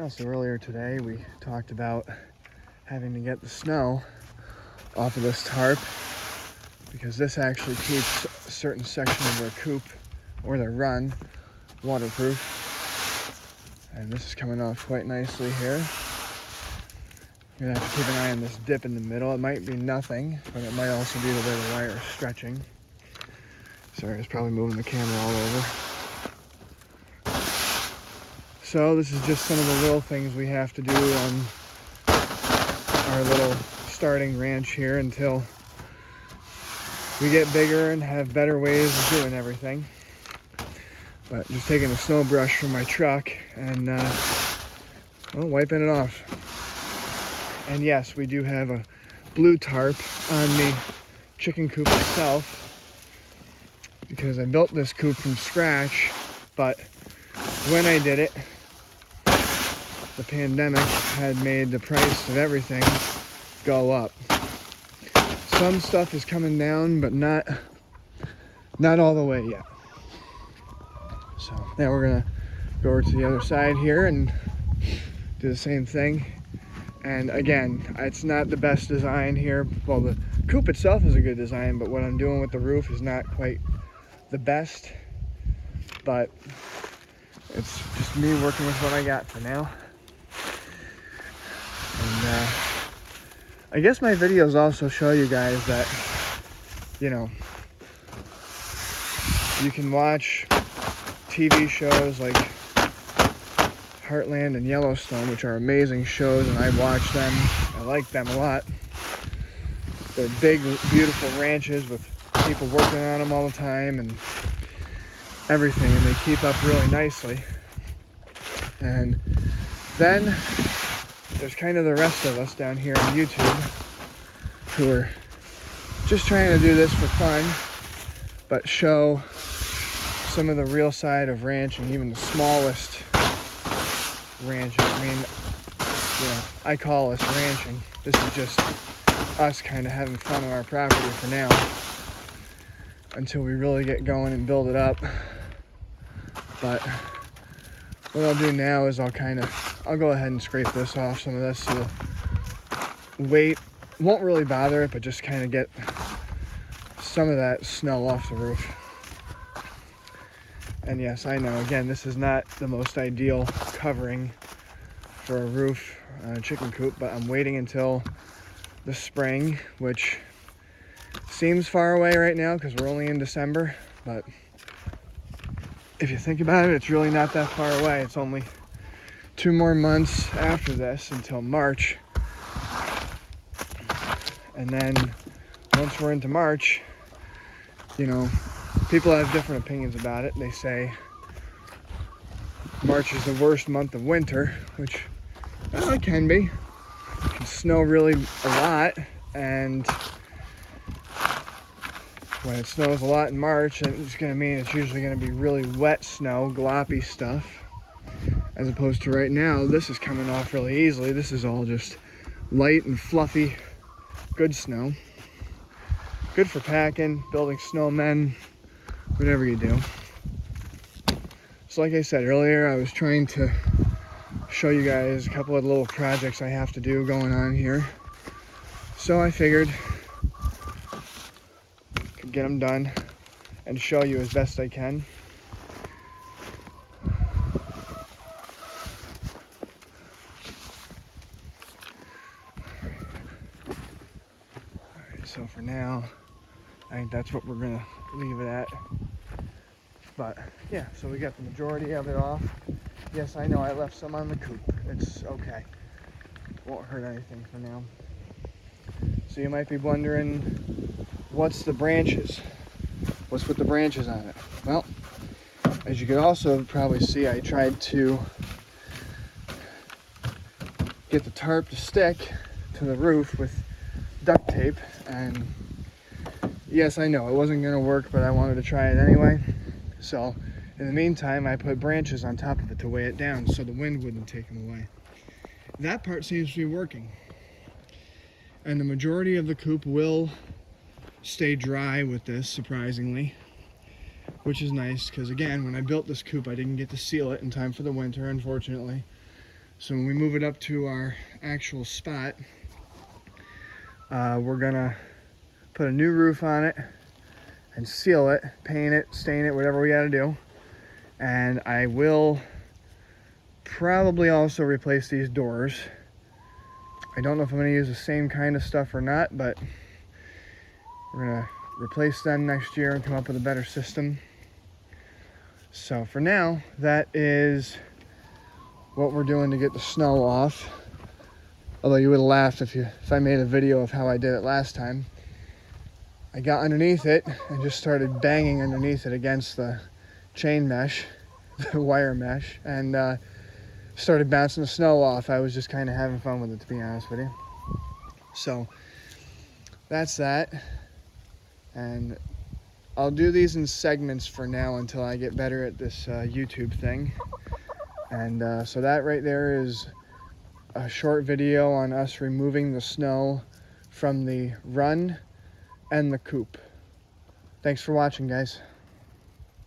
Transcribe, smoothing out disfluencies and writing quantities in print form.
Also earlier today we talked about having to get the snow off of this tarp because this actually keeps a certain section of their coop or their run waterproof. And this is coming off quite nicely here. You're gonna have to keep an eye on this dip in the middle. It might be nothing, but it might also be the way the wire is stretching. Sorry, it's probably moving the camera all over. So this is just some of the little things we have to do on our little starting ranch here until we get bigger and have better ways of doing everything. But just taking a snow brush from my truck and wiping it off. And yes, we do have a blue tarp on the chicken coop itself because I built this coop from scratch, but when I did it, the pandemic had made the price of everything go up. Some stuff is coming down, but not all the way yet. So now we're gonna go over to the other side here and do the same thing. And again, it's not the best design here. Well, the coop itself is a good design, but what I'm doing with the roof is not quite the best. But it's just me working with what I got for now. And I guess my videos also show you guys that, you know, you can watch TV shows like Heartland and Yellowstone, which are amazing shows, and I watch them. I like them a lot. They're big, beautiful ranches with people working on them all the time and everything, and they keep up really nicely. And then there's kind of the rest of us down here on YouTube who are just trying to do this for fun, but show some of the real side of ranching, even the smallest ranching. I mean, you know, I call this ranching. This is just us kind of having fun on our property for now until we really get going and build it up. But what I'll do now is I'll go ahead and scrape this off, some of this, so the weight won't really bother it, but just kind of get some of that snow off the roof. And yes, I know, again, this is not the most ideal covering for a roof on a chicken coop, but I'm waiting until the spring, which seems far away right now because we're only in December, but if you think about it, it's really not that far away. It's only 2 more months after this until March. And then once we're into March, you know, people have different opinions about it. They say March is the worst month of winter, which it can be. It can snow really a lot, and when it snows a lot in March, it's going to mean it's usually going to be really wet snow, gloppy stuff, as opposed to right now, this is coming off really easily. This is all just light and fluffy, good snow. Good for packing, building snowmen, whatever you do. So like I said earlier, I was trying to show you guys a couple of little projects I have to do going on here. So I figured I could get them done and show you as best I can. Alright, so for now, I think that's what we're gonna leave it at. But yeah, so we got the majority of it off. Yes, I know I left some on the coop. It's okay. Won't hurt anything for now. So you might be wondering, what's the branches? What's with the branches on it? Well, as you can also probably see, I tried to get the tarp to stick to the roof with duct tape, and yes, I know it wasn't going to work, but I wanted to try it anyway. So in the meantime, I put branches on top of it to weigh it down so the wind wouldn't take them away. That part seems to be working. And the majority of the coop will stay dry with this, surprisingly, which is nice because, again, when I built this coop, I didn't get to seal it in time for the winter, unfortunately. So when we move it up to our actual spot, we're gonna put a new roof on it and seal it, paint it, stain it, whatever we gotta do. And I will probably also replace these doors. I don't know if I'm gonna use the same kind of stuff or not, but we're gonna replace them next year and come up with a better system. So for now, that is what we're doing to get the snow off. Although you would have laughed if I made a video of how I did it last time. I got underneath it and just started banging underneath it against the chain mesh, the wire mesh, and started bouncing the snow off. I was just kind of having fun with it, to be honest with you. So that's that. And I'll do these in segments for now until I get better at this YouTube thing. And so that right there is a short video on us removing the snow from the run and the coop. Thanks for watching, guys.